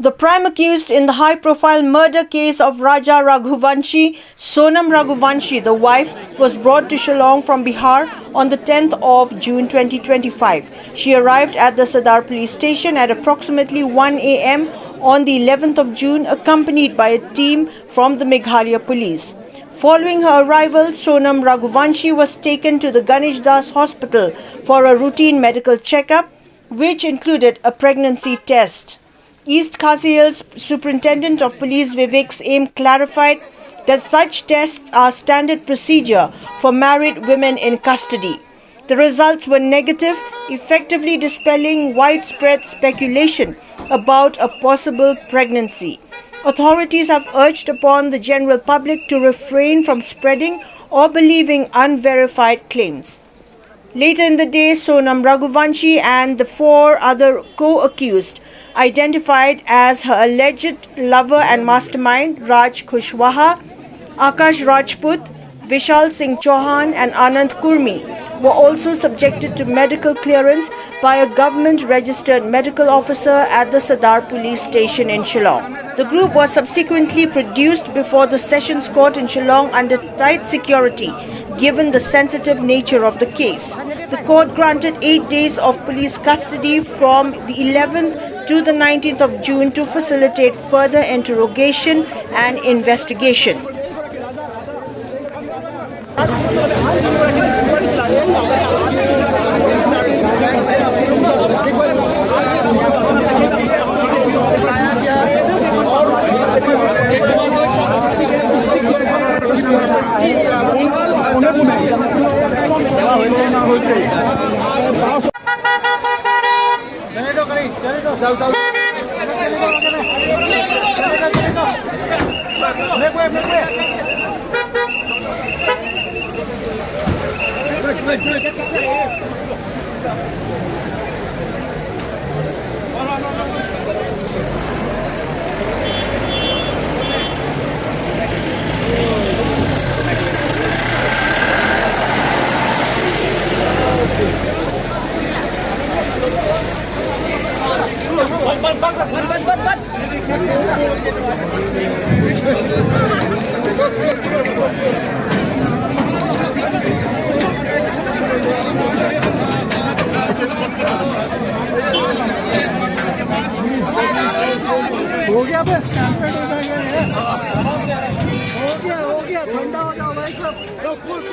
The prime accused in the high-profile murder case of Raja Raghuvanshi, Sonam Raghuvanshi, the wife, was brought to Shillong from Bihar on the 10th of June 2025. She arrived at the Sadar police station at approximately 1 a.m. on the 11th of June, accompanied by a team from the Meghalaya police. Following her arrival, Sonam Raghuvanshi was taken to the Ganesh Das Hospital for a routine medical checkup, which included a pregnancy test. East Khasi Hills Superintendent of Police Vivek Aim clarified that such tests are standard procedure for married women in custody. The results were negative, effectively dispelling widespread speculation about a possible pregnancy. Authorities have urged upon the general public to refrain from spreading or believing unverified claims. Later in the day, Sonam Raghuvanshi and the 4 other co-accused, identified as her alleged lover and mastermind Raj Kushwaha, Akash Rajput, Vishal Singh Chauhan and Anand Kurmi, were also subjected to medical clearance by a government-registered medical officer at the Sadar police station in Shillong. The group was subsequently produced before the Sessions Court in Shillong under tight security, given the sensitive nature of the case. The court granted 8 days of police custody from the 11th to the 19th of June to facilitate further interrogation and investigation. हो गया बस campaign हो गया ठंडा हो जाओ भाई साहब कूल